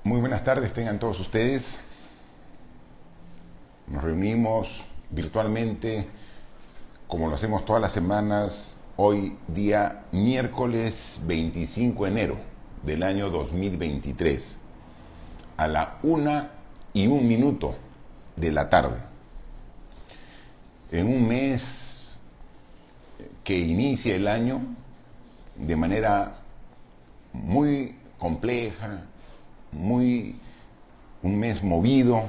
Muy buenas tardes, tengan todos ustedes. Nos reunimos virtualmente, como lo hacemos todas las semanas, hoy día miércoles 25 de enero del año 2023, a la 1:01 de la tarde. En un mes que inicia el año de manera muy compleja, un mes movido,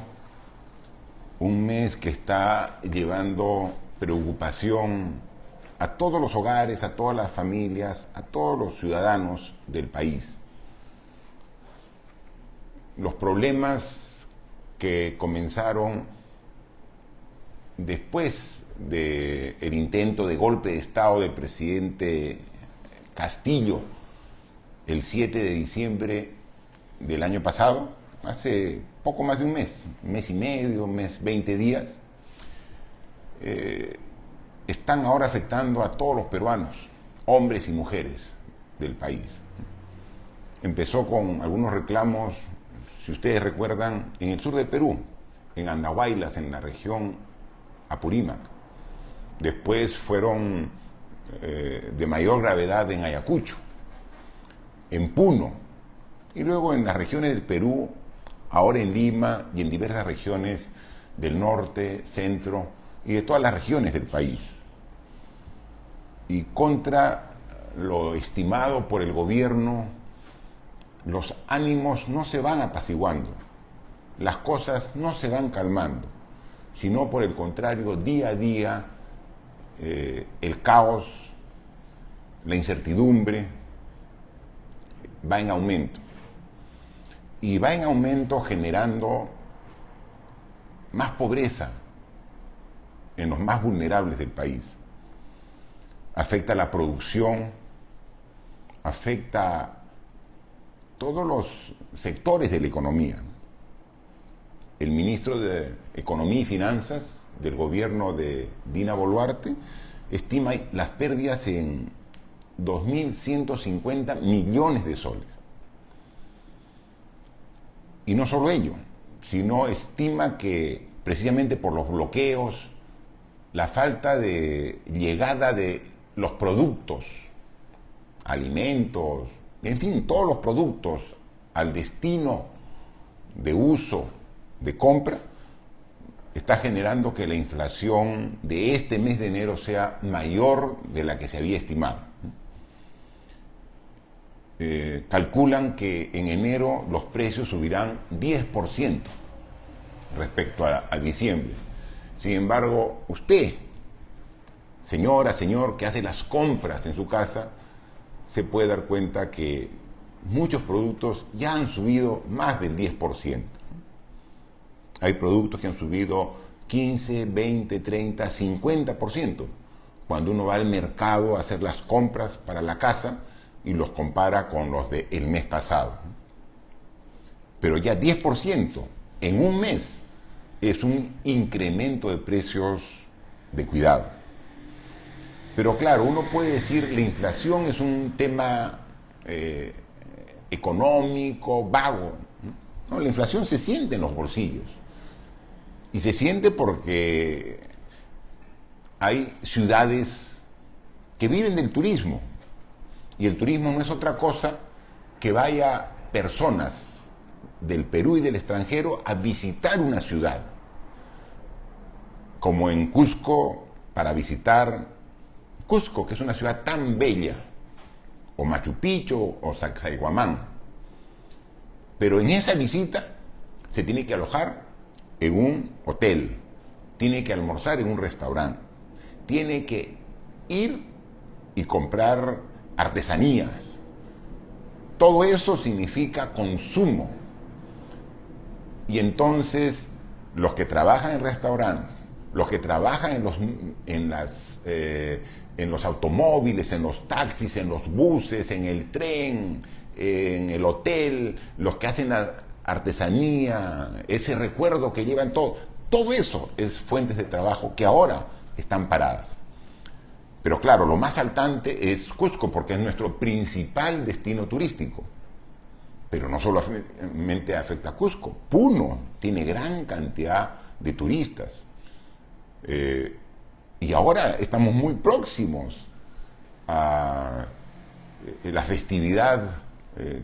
un mes que está llevando preocupación a todos los hogares, a todas las familias, a todos los ciudadanos del país. Los problemas que comenzaron después del intento de golpe de Estado del presidente Castillo el 7 de diciembre del año pasado, hace poco más de un mes y medio, 20 días, están ahora afectando a todos los peruanos, hombres y mujeres del país. Empezó con algunos reclamos, si ustedes recuerdan, en el sur del Perú, en Andahuaylas, en la región Apurímac. Después fueron de mayor gravedad en Ayacucho, en Puno, y luego en las regiones del Perú, ahora en Lima y en diversas regiones del norte, centro y de todas las regiones del país. Y contra lo estimado por el gobierno, los ánimos no se van apaciguando, las cosas no se van calmando, sino por el contrario, día a día, el caos, la incertidumbre va en aumento. Y va en aumento generando más pobreza en los más vulnerables del país. Afecta la producción, afecta todos los sectores de la economía. El ministro de Economía y Finanzas del gobierno de Dina Boluarte estima las pérdidas en 2.150 millones de soles. Y no solo ello, sino estima que precisamente por los bloqueos, la falta de llegada de los productos, alimentos, en fin, todos los productos al destino de uso, de compra, está generando que la inflación de este mes de enero sea mayor de la que se había estimado. Calculan que en enero los precios subirán 10% respecto a diciembre. Sin embargo, usted, señora, señor, que hace las compras en su casa, se puede dar cuenta que muchos productos ya han subido más del 10%. Hay productos que han subido 15, 20, 30, 50%. Cuando uno va al mercado a hacer las compras para la casa y los compara con los del mes pasado. Pero ya 10% en un mes es un incremento de precios de cuidado. Pero claro, uno puede decir la inflación es un tema económico, vago. No, la inflación se siente en los bolsillos. Y se siente porque hay ciudades que viven del turismo. Y el turismo no es otra cosa que vaya personas del Perú y del extranjero a visitar una ciudad. Como en Cusco, para visitar Cusco, que es una ciudad tan bella, o Machu Picchu, o Sacsayhuamán. Pero en esa visita se tiene que alojar en un hotel, tiene que almorzar en un restaurante, tiene que ir y comprar artesanías. Todo eso significa consumo. Y entonces los que trabajan en restaurantes, los que trabajan en los automóviles, en los taxis, en los buses, en el tren, en el hotel, los que hacen la artesanía, ese recuerdo que llevan todo eso es fuentes de trabajo que ahora están paradas. Pero claro, lo más saltante es Cusco, porque es nuestro principal destino turístico. Pero no solamente afecta a Cusco. Puno tiene gran cantidad de turistas. Y ahora estamos muy próximos a la festividad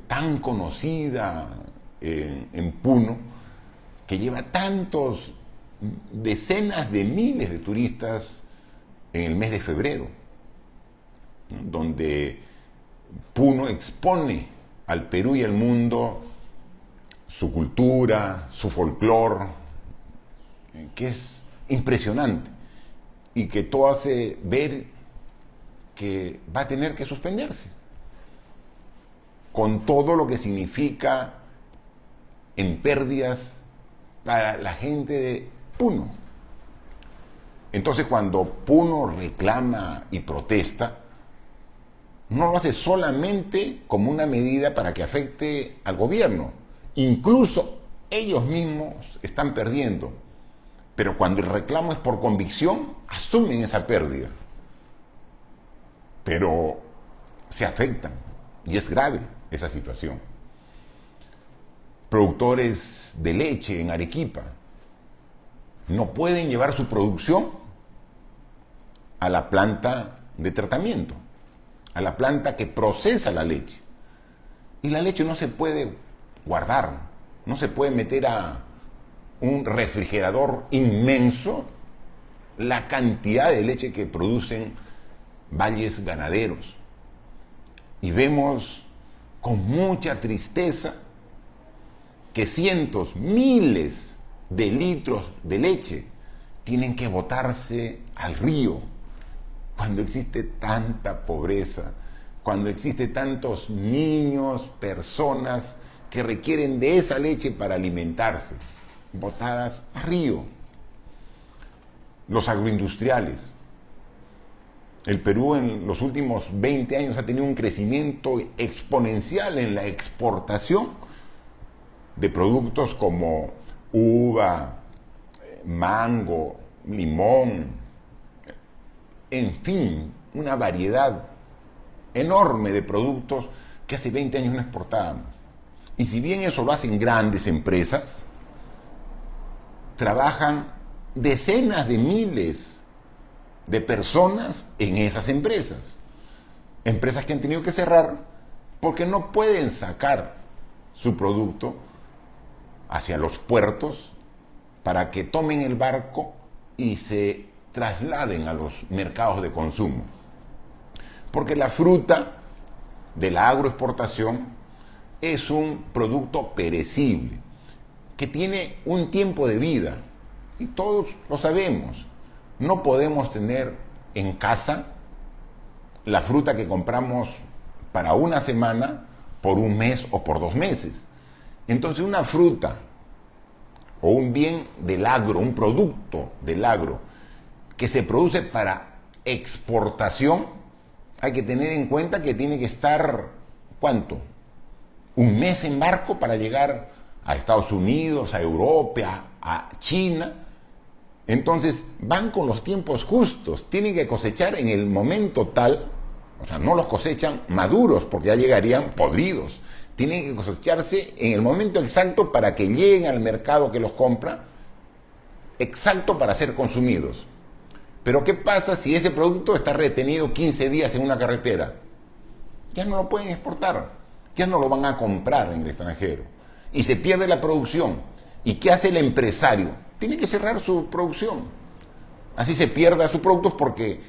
tan conocida en Puno, que lleva tantos, decenas de miles de turistas en el mes de febrero, ¿no? Donde Puno expone al Perú y al mundo su cultura, su folclore, que es impresionante y que todo hace ver que va a tener que suspenderse, con todo lo que significa en pérdidas para la gente de Puno. Entonces, cuando Puno reclama y protesta, no lo hace solamente como una medida para que afecte al gobierno. Incluso ellos mismos están perdiendo. Pero cuando el reclamo es por convicción, asumen esa pérdida. Pero se afectan y es grave esa situación. Productores de leche en Arequipa no pueden llevar su producción a la planta de tratamiento, a la planta que procesa la leche. Y la leche no se puede guardar, no se puede meter a un refrigerador inmenso la cantidad de leche que producen valles ganaderos. Y vemos con mucha tristeza que cientos, miles de litros de leche tienen que botarse al río cuando existe tanta pobreza, cuando existe tantos niños, personas que requieren de esa leche para alimentarse, botadas al río. Los agroindustriales. El Perú en los últimos 20 años ha tenido un crecimiento exponencial en la exportación de productos como uva, mango, limón, en fin, una variedad enorme de productos que hace 20 años no exportábamos. Y si bien eso lo hacen grandes empresas, trabajan decenas de miles de personas en esas empresas. Empresas que han tenido que cerrar porque no pueden sacar su producto hacia los puertos para que tomen el barco y se trasladen a los mercados de consumo. Porque la fruta de la agroexportación es un producto perecible, que tiene un tiempo de vida, y todos lo sabemos. No podemos tener en casa la fruta que compramos para una semana, por un mes o por 2 meses. Entonces, una fruta o un bien del agro, un producto del agro que se produce para exportación, hay que tener en cuenta que tiene que estar, ¿cuánto? Un mes en barco para llegar a Estados Unidos, a Europa, a China. Entonces van con los tiempos justos, tienen que cosechar en el momento tal, o sea, no los cosechan maduros porque ya llegarían podridos, tienen que cosecharse en el momento exacto para que lleguen al mercado que los compra, exacto para ser consumidos. Pero ¿qué pasa si ese producto está retenido 15 días en una carretera? Ya no lo pueden exportar, ya no lo van a comprar en el extranjero y se pierde la producción. ¿Y qué hace el empresario? Tiene que cerrar su producción. Así se pierda sus productos porque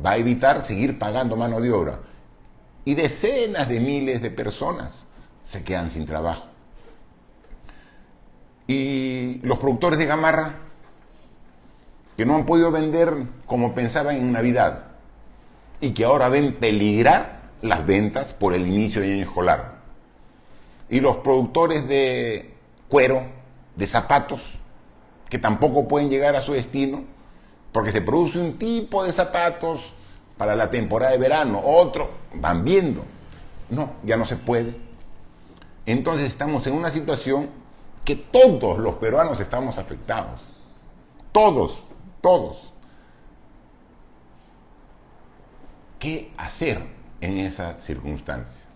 va a evitar seguir pagando mano de obra. Y decenas de miles de personas se quedan sin trabajo. Y los productores de gamarra, que no han podido vender como pensaban en Navidad y que ahora ven peligrar las ventas por el inicio del año escolar. Y los productores de cuero, de zapatos, que tampoco pueden llegar a su destino porque se produce un tipo de zapatos para la temporada de verano, otro, van viendo. No, ya no se puede. Entonces estamos en una situación que todos los peruanos estamos afectados. Todos. ¿Qué hacer en esa circunstancia?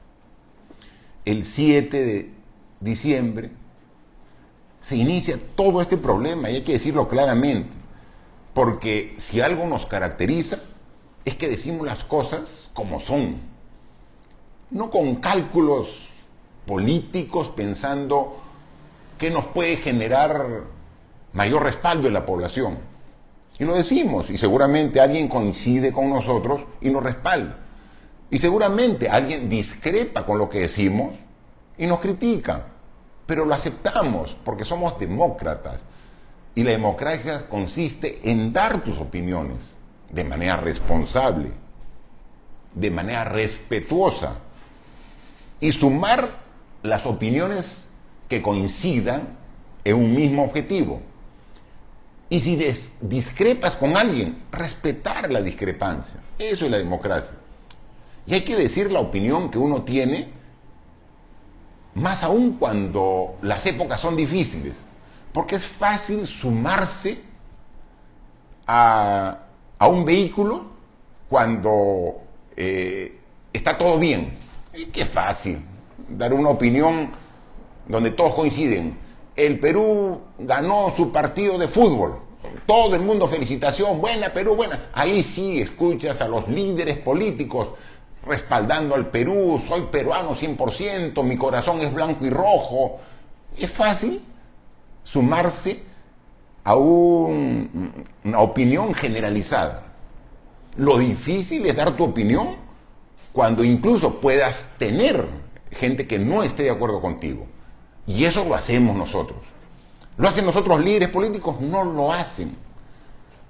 el 7 de diciembre, se inicia todo este problema, y hay que decirlo claramente, porque si algo nos caracteriza es que decimos las cosas como son, no con cálculos políticos pensando qué nos puede generar mayor respaldo en la población. Y lo decimos, y seguramente alguien coincide con nosotros y nos respalda. Y seguramente alguien discrepa con lo que decimos y nos critica. Pero lo aceptamos porque somos demócratas. Y la democracia consiste en dar tus opiniones de manera responsable, de manera respetuosa, y sumar las opiniones que coincidan en un mismo objetivo. Y si discrepas con alguien, respetar la discrepancia. Eso es la democracia. Y hay que decir la opinión que uno tiene, más aún cuando las épocas son difíciles, porque es fácil sumarse a un vehículo cuando está todo bien. Y qué fácil dar una opinión donde todos coinciden. El Perú ganó su partido de fútbol. Todo el mundo, felicitación, buena Perú, buena. Ahí sí escuchas a los líderes políticos respaldando al Perú, soy peruano 100%, mi corazón es blanco y rojo. Es fácil sumarse a una opinión generalizada. Lo difícil es dar tu opinión cuando incluso puedas tener gente que no esté de acuerdo contigo. Y eso lo hacemos nosotros. ¿Lo hacen nosotros líderes políticos? No lo hacen.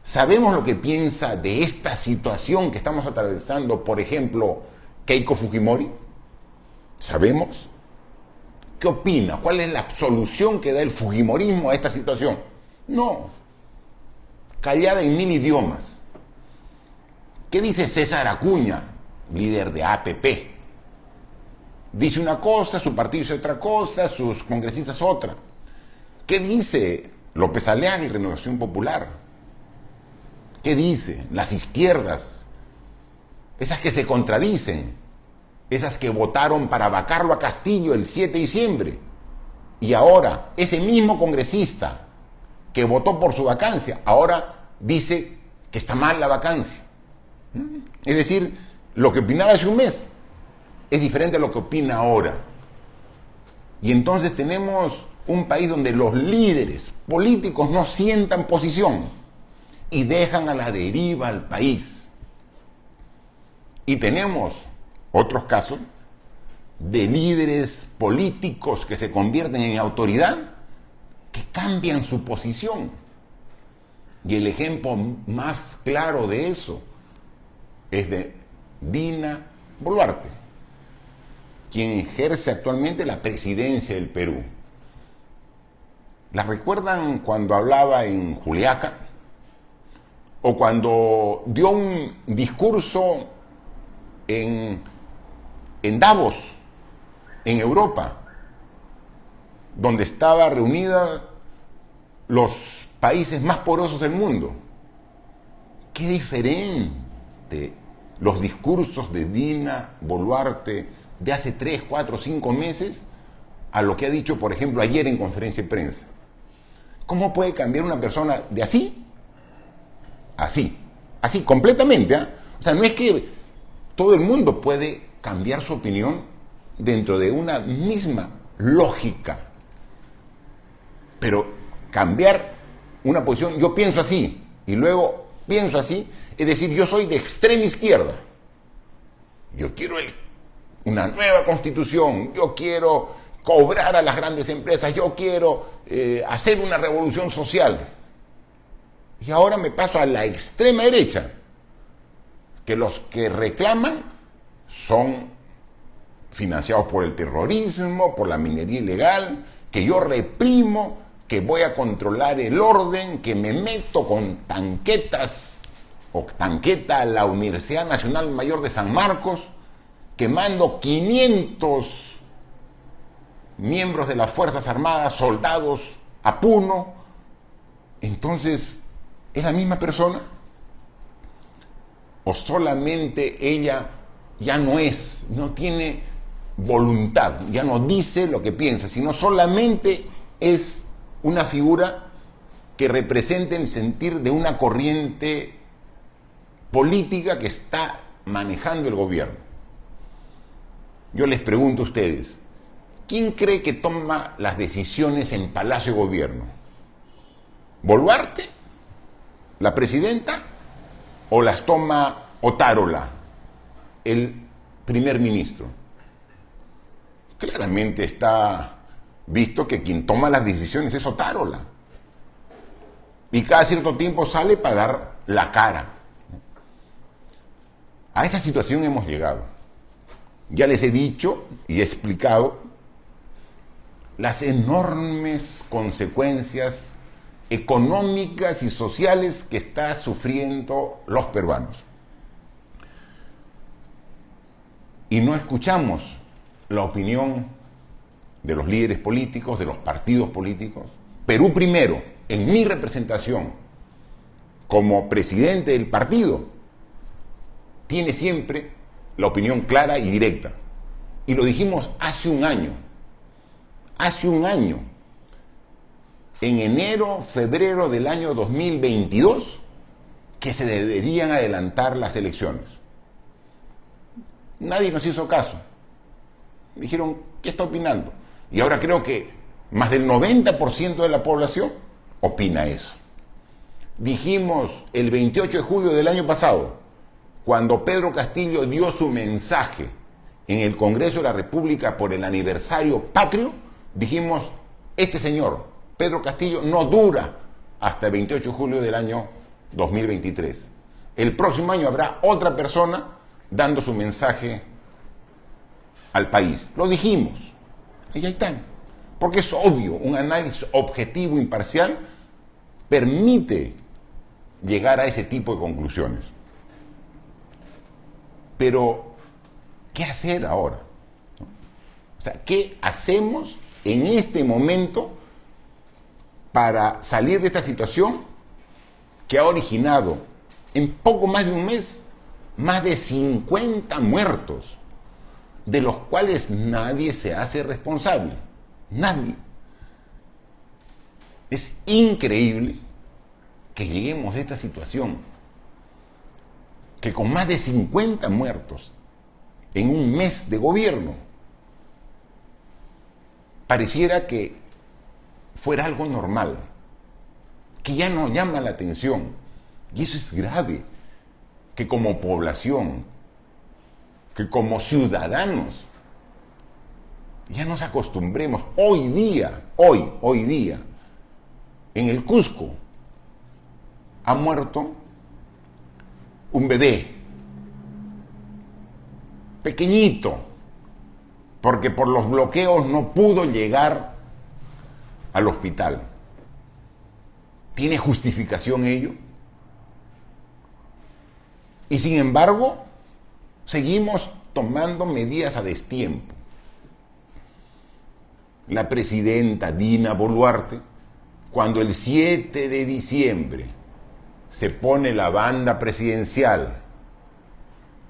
¿Sabemos lo que piensa de esta situación que estamos atravesando, por ejemplo, Keiko Fujimori? ¿Sabemos? ¿Qué opina? ¿Cuál es la solución que da el fujimorismo a esta situación? No. Callada en 1000 idiomas. ¿Qué dice César Acuña, líder de APP? Dice una cosa, su partido dice otra cosa, sus congresistas otra. ¿Qué dice López Aliaga y Renovación Popular? ¿Qué dice las izquierdas? Esas que se contradicen, esas que votaron para vacarlo a Castillo el 7 de diciembre. Y ahora, ese mismo congresista que votó por su vacancia, ahora dice que está mal la vacancia. Es decir, lo que opinaba hace un mes es diferente a lo que opina ahora. Y entonces tenemos un país donde los líderes políticos no sientan posición y dejan a la deriva al país. Y tenemos otros casos de líderes políticos que se convierten en autoridad, que cambian su posición. Y el ejemplo más claro de eso es de Dina Boluarte, quien ejerce actualmente la presidencia del Perú. ¿La recuerdan cuando hablaba en Juliaca? ¿O cuando dio un discurso en Davos, en Europa, donde estaban reunidos los países más poderosos del mundo? Qué diferente los discursos de Dina Boluarte de hace 3, 4, 5 meses a lo que ha dicho, por ejemplo, ayer en conferencia de prensa. ¿Cómo puede cambiar una persona de así? Así, completamente, ¿eh? O sea, no es que todo el mundo puede cambiar su opinión dentro de una misma lógica. Pero cambiar una posición, yo pienso así, y luego pienso así, es decir, yo soy de extrema izquierda. Yo quiero una nueva constitución, yo quiero cobrar a las grandes empresas, yo quiero hacer una revolución social. Y ahora me paso a la extrema derecha, que los que reclaman son financiados por el terrorismo, por la minería ilegal, que yo reprimo, que voy a controlar el orden, que me meto con tanquetas o tanqueta a la Universidad Nacional Mayor de San Marcos, que mando 500 miembros de las Fuerzas Armadas, soldados, a Puno. Entonces, ¿es la misma persona? ¿O solamente ella ya no tiene voluntad, ya no dice lo que piensa, sino solamente es una figura que representa el sentir de una corriente política que está manejando el gobierno. Yo les pregunto a ustedes, ¿quién cree que toma las decisiones en Palacio de Gobierno? ¿Boluarte? ¿La presidenta? ¿O las toma Otárola, el primer ministro? Claramente está visto que quien toma las decisiones es Otárola. Y cada cierto tiempo sale para dar la cara. A esta situación hemos llegado. Ya les he dicho y he explicado las enormes consecuencias económicas y sociales que están sufriendo los peruanos. Y no escuchamos la opinión de los líderes políticos, de los partidos políticos. Perú Primero, en mi representación como presidente del partido, tiene siempre la opinión clara y directa. Y lo dijimos hace un año. Hace un año, en enero, febrero del año 2022, que se deberían adelantar las elecciones. Nadie nos hizo caso. Dijeron, ¿qué está opinando? Y ahora creo que más del 90% de la población opina eso. Dijimos el 28 de julio del año pasado, cuando Pedro Castillo dio su mensaje en el Congreso de la República por el aniversario patrio, dijimos, este señor, Pedro Castillo, no dura hasta el 28 de julio del año 2023. El próximo año habrá otra persona dando su mensaje al país. Lo dijimos. Y ahí están. Porque es obvio, un análisis objetivo, imparcial, permite llegar a ese tipo de conclusiones. Pero, ¿qué hacer ahora? O sea, ¿qué hacemos en este momento para salir de esta situación que ha originado en poco más de un mes más de 50 muertos, de los cuales nadie se hace responsable? Nadie. Es increíble que lleguemos a esta situación, que con más de 50 muertos en un mes de gobierno, pareciera que fuera algo normal, que ya no llama la atención. Y eso es grave, que como población, que como ciudadanos, ya nos acostumbremos. Hoy día, en el Cusco, ha muerto un bebé, pequeñito, porque por los bloqueos no pudo llegar al hospital. ¿Tiene justificación ello? Y sin embargo, seguimos tomando medidas a destiempo. La presidenta Dina Boluarte, cuando el 7 de diciembre se pone la banda presidencial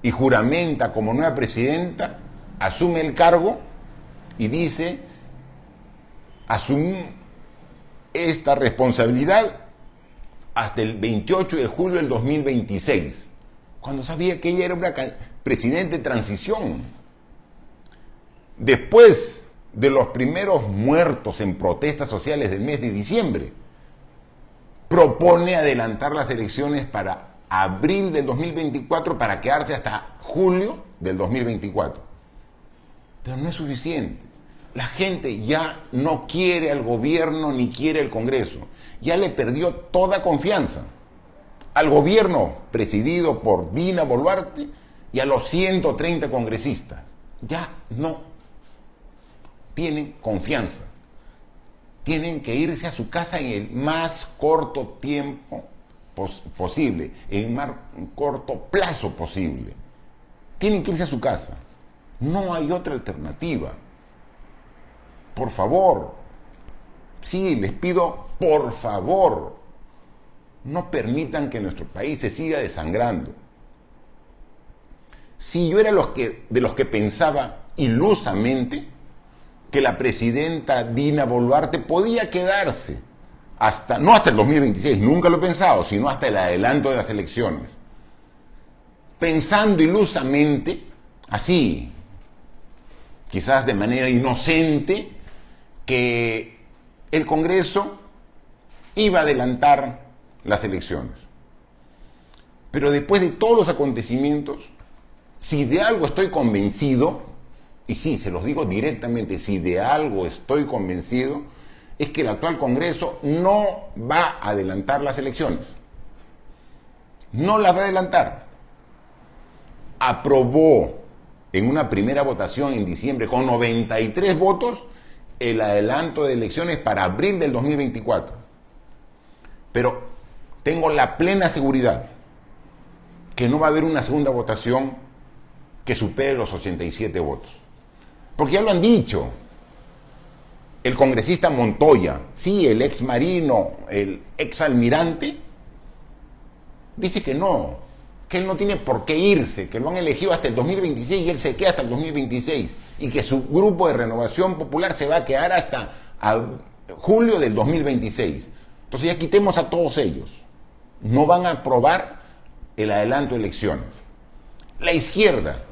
y juramenta como nueva presidenta, asume el cargo y dice, asume esta responsabilidad hasta el 28 de julio del 2026, cuando sabía que ella era una presidenta de transición. Después de los primeros muertos en protestas sociales del mes de diciembre, propone adelantar las elecciones para abril del 2024 para quedarse hasta julio del 2024. Pero no es suficiente. La gente ya no quiere al gobierno ni quiere el Congreso. Ya le perdió toda confianza al gobierno presidido por Dina Boluarte y a los 130 congresistas. Ya no tienen confianza. Tienen que irse a su casa en el más corto tiempo posible, en el más corto plazo posible. Tienen que irse a su casa. No hay otra alternativa. Por favor, sí, les pido, por favor, no permitan que nuestro país se siga desangrando. Si yo era de los que pensaba ilusamente que la presidenta Dina Boluarte podía quedarse hasta, no hasta el 2026, nunca lo he pensado, sino hasta el adelanto de las elecciones. Pensando ilusamente, así, quizás de manera inocente, que el Congreso iba a adelantar las elecciones. Pero después de todos los acontecimientos, si de algo estoy convencido, y sí, se los digo directamente, si de algo estoy convencido, es que el actual Congreso no va a adelantar las elecciones. No las va a adelantar. Aprobó en una primera votación en diciembre con 93 votos el adelanto de elecciones para abril del 2024. Pero tengo la plena seguridad que no va a haber una segunda votación que supere los 87 votos. Porque ya lo han dicho. El congresista Montoya, sí, el ex marino, el ex almirante, dice que no, que él no tiene por qué irse, que lo han elegido hasta el 2026 y él se queda hasta el 2026 y que su grupo de Renovación Popular se va a quedar hasta julio del 2026. Entonces ya quitemos a todos ellos. No van a aprobar el adelanto de elecciones. La izquierda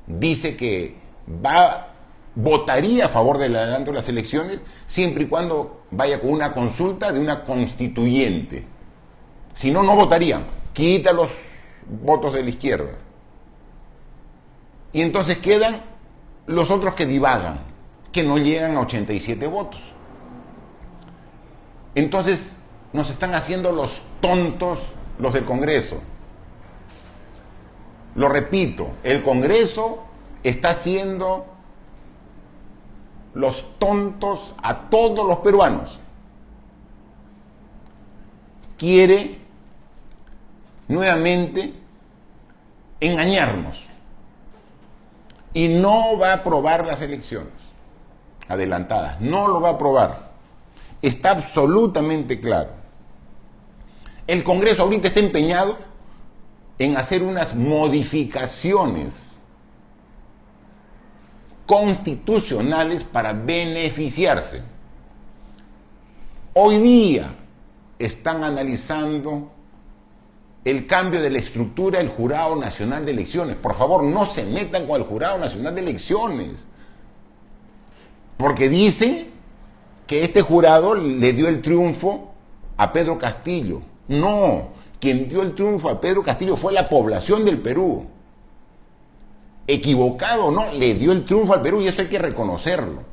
dice que votaría a favor del adelanto de las elecciones siempre y cuando vaya con una consulta de una constituyente. Si no, no votarían. Quita los votos de la izquierda. Y entonces quedan los otros que divagan, que no llegan a 87 votos. Entonces nos están haciendo los tontos los del Congreso. Lo repito, el Congreso está haciendo los tontos a todos los peruanos. Quiere nuevamente engañarnos y no va a aprobar las elecciones adelantadas, no lo va a aprobar. Está absolutamente claro. El Congreso ahorita está empeñado en hacer unas modificaciones constitucionales para beneficiarse. Hoy día están analizando el cambio de la estructura del Jurado Nacional de Elecciones. Por favor, no se metan con el Jurado Nacional de Elecciones, porque dicen que este jurado le dio el triunfo a Pedro Castillo. No, quien dio el triunfo a Pedro Castillo fue la población del Perú. Equivocado o no, le dio el triunfo al Perú y eso hay que reconocerlo.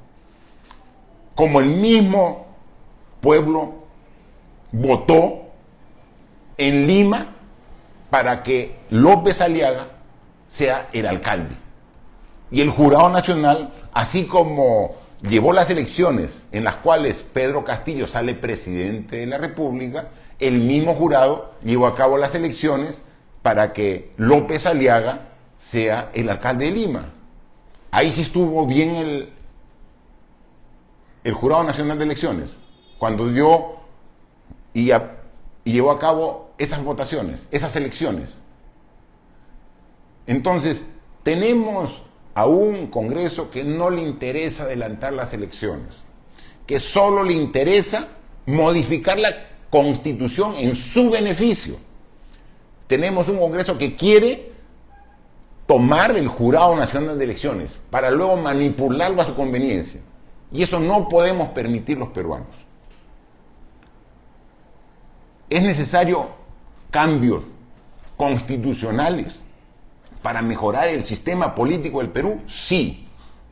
Como el mismo pueblo votó en Lima para que López Aliaga sea el alcalde. Y el Jurado Nacional, así como llevó las elecciones en las cuales Pedro Castillo sale presidente de la República, el mismo jurado llevó a cabo las elecciones para que López Aliaga sea el alcalde de Lima. Ahí sí estuvo bien el Jurado Nacional de Elecciones, cuando dio y llevó a cabo esas votaciones, esas elecciones. Entonces, tenemos a un Congreso que no le interesa adelantar las elecciones, que solo le interesa modificar la Constitución en su beneficio. Tenemos un Congreso que quiere tomar el Jurado Nacional de Elecciones para luego manipularlo a su conveniencia. Y eso no podemos permitir los peruanos. ¿Es necesario cambios constitucionales para mejorar el sistema político del Perú? Sí,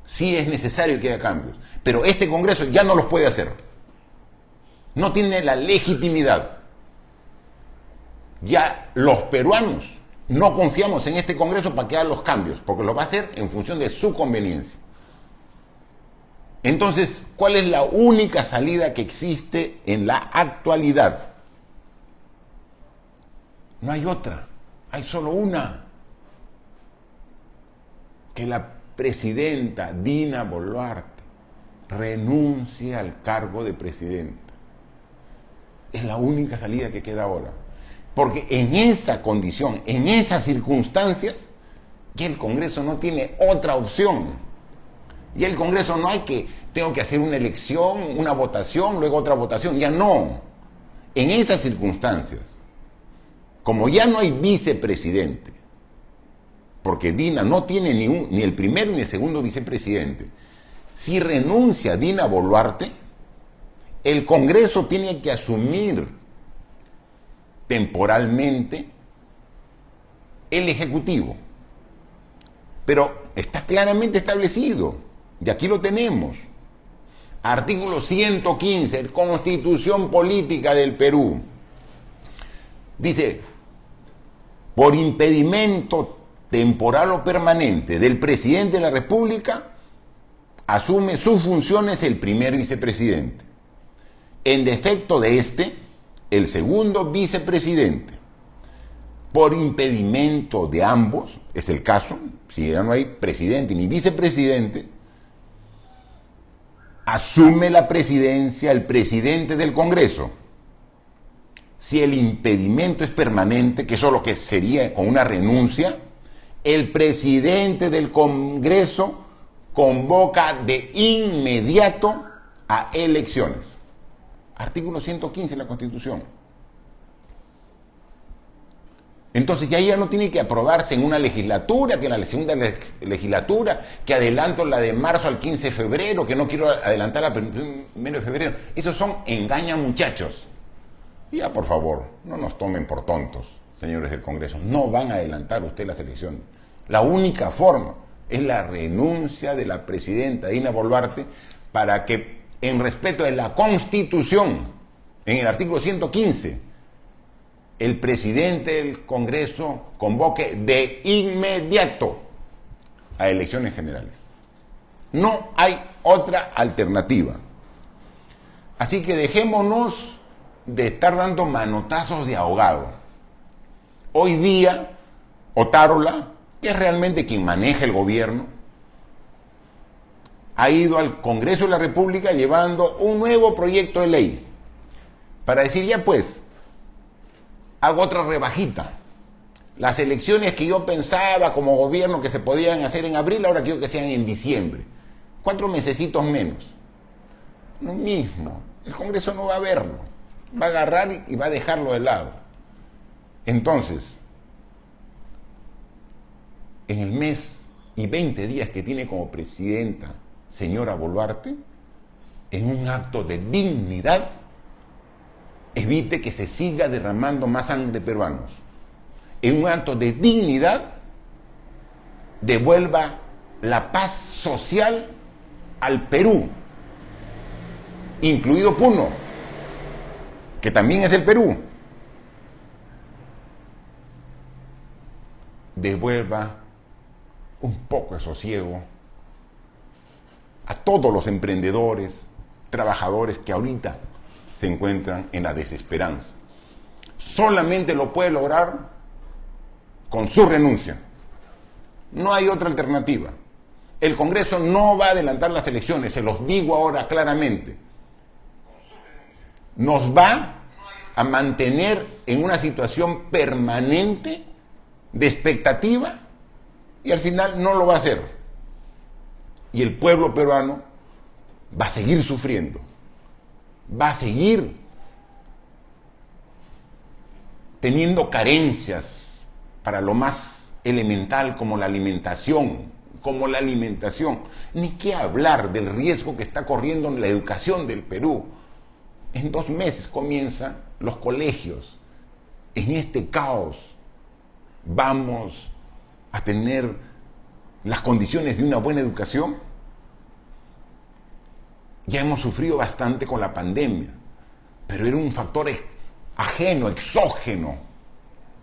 sí es necesario que haya cambios. Pero este Congreso ya no los puede hacer. No tiene la legitimidad. Ya los peruanos no confiamos en este Congreso para que haga los cambios, porque lo va a hacer en función de su conveniencia. Entonces, ¿cuál es la única salida que existe en la actualidad? No hay otra, hay solo una. Que la presidenta Dina Boluarte renuncie al cargo de presidenta. Es la única salida que queda ahora. Porque en esa condición, en esas circunstancias, ya el Congreso no tiene otra opción Y el Congreso no hay que, tengo que hacer una elección, una votación, luego otra votación, ya no. En esas circunstancias, como ya no hay vicepresidente, porque Dina no tiene ni el primer ni el segundo vicepresidente, si renuncia Dina Boluarte, el Congreso tiene que asumir temporalmente el Ejecutivo. Pero está claramente establecido, y aquí lo tenemos. Artículo 115, Constitución Política del Perú. Dice, por impedimento temporal o permanente del presidente de la República, asume sus funciones el primer vicepresidente. En defecto de este, el segundo vicepresidente. Por impedimento de ambos, es el caso, si ya no hay presidente ni vicepresidente, asume la presidencia el presidente del Congreso. Si el impedimento es permanente, que eso es lo que sería con una renuncia, el presidente del Congreso convoca de inmediato a elecciones. Artículo 115 de la Constitución. Entonces ya no tiene que aprobarse en una legislatura, que en la segunda legislatura, que adelanto la de marzo al 15 de febrero, que no quiero adelantar al 1 de febrero. Esos son engaña muchachos. Ya, por favor, no nos tomen por tontos, señores del Congreso. No van a adelantar ustedes las elecciones. La única forma es la renuncia de la presidenta Dina Boluarte para que, en respeto de la Constitución, en el artículo 115, el presidente del Congreso convoque de inmediato a elecciones generales. No hay otra alternativa. Así que dejémonos de estar dando manotazos de ahogado. Hoy día, Otárola, que es realmente quien maneja el gobierno, ha ido al Congreso de la República llevando un nuevo proyecto de ley para decir, ya pues, hago otra rebajita. Las elecciones que yo pensaba como gobierno que se podían hacer en abril, ahora quiero que sean en diciembre. 4 mesecitos menos. Lo mismo. El Congreso no va a verlo. Va a agarrar y va a dejarlo de lado. Entonces, en el mes y 20 días que tiene como presidenta señora Boluarte, en un acto de dignidad, evite que se siga derramando más sangre de peruanos. En un acto de dignidad, devuelva la paz social al Perú, incluido Puno, que también es el Perú. Devuelva un poco de sosiego a todos los emprendedores, trabajadores que ahorita se encuentran en la desesperanza. Solamente lo puede lograr con su renuncia. No hay otra alternativa. El Congreso no va a adelantar las elecciones, se los digo ahora claramente. Nos va a mantener en una situación permanente de expectativa y al final no lo va a hacer. Y el pueblo peruano va a seguir sufriendo. Va a seguir teniendo carencias para lo más elemental como la alimentación, Ni qué hablar del riesgo que está corriendo en la educación del Perú. En 2 meses comienzan los colegios. En este caos vamos a tener las condiciones de una buena educación. Ya hemos sufrido bastante con la pandemia, pero era un factor ajeno, exógeno,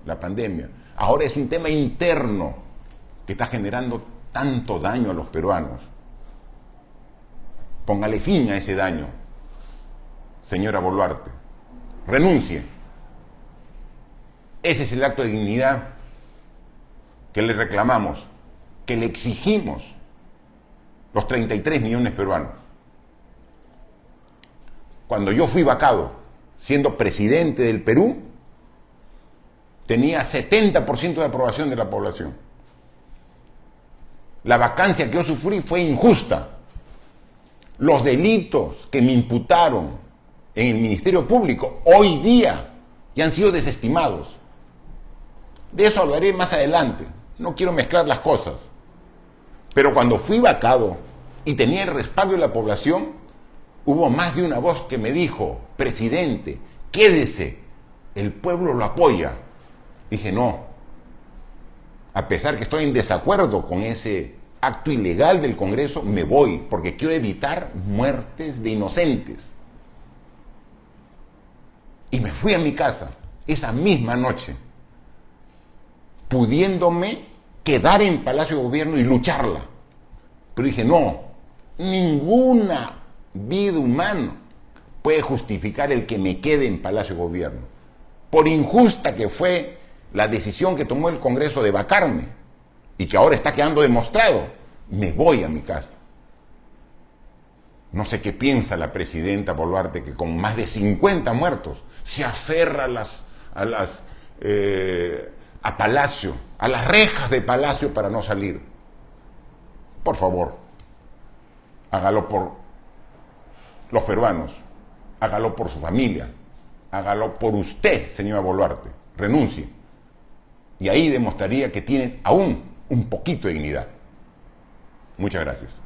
la pandemia. Ahora es un tema interno que está generando tanto daño a los peruanos. Póngale fin a ese daño, señora Boluarte. Renuncie. Ese es el acto de dignidad que le reclamamos, que le exigimos los 33 millones peruanos. Cuando yo fui vacado, siendo presidente del Perú, tenía 70% de aprobación de la población. La vacancia que yo sufrí fue injusta, Los delitos que me imputaron en el Ministerio Público hoy día ya han sido desestimados. De eso hablaré más adelante. No quiero mezclar las cosas. Pero cuando fui vacado y tenía el respaldo de la población, hubo más de una voz que me dijo: presidente, quédese, el pueblo lo apoya. Dije: no, a pesar que estoy en desacuerdo con ese acto ilegal del Congreso, me voy, porque quiero evitar muertes de inocentes. Y me fui a mi casa esa misma noche, pudiéndome quedar en Palacio de Gobierno y lucharla. Pero dije: no, ninguna vida humana puede justificar el que me quede en Palacio de Gobierno. Por injusta que fue la decisión que tomó el Congreso de vacarme, y que ahora está quedando demostrado, me voy a mi casa. No sé qué piensa la presidenta Boluarte, que con más de 50 muertos se aferra a Palacio, a las rejas de Palacio para no salir. Por favor, hágalo por los peruanos, hágalo por su familia, hágalo por usted, señora Boluarte. Renuncie. Y ahí demostraría que tiene aún un poquito de dignidad. Muchas gracias.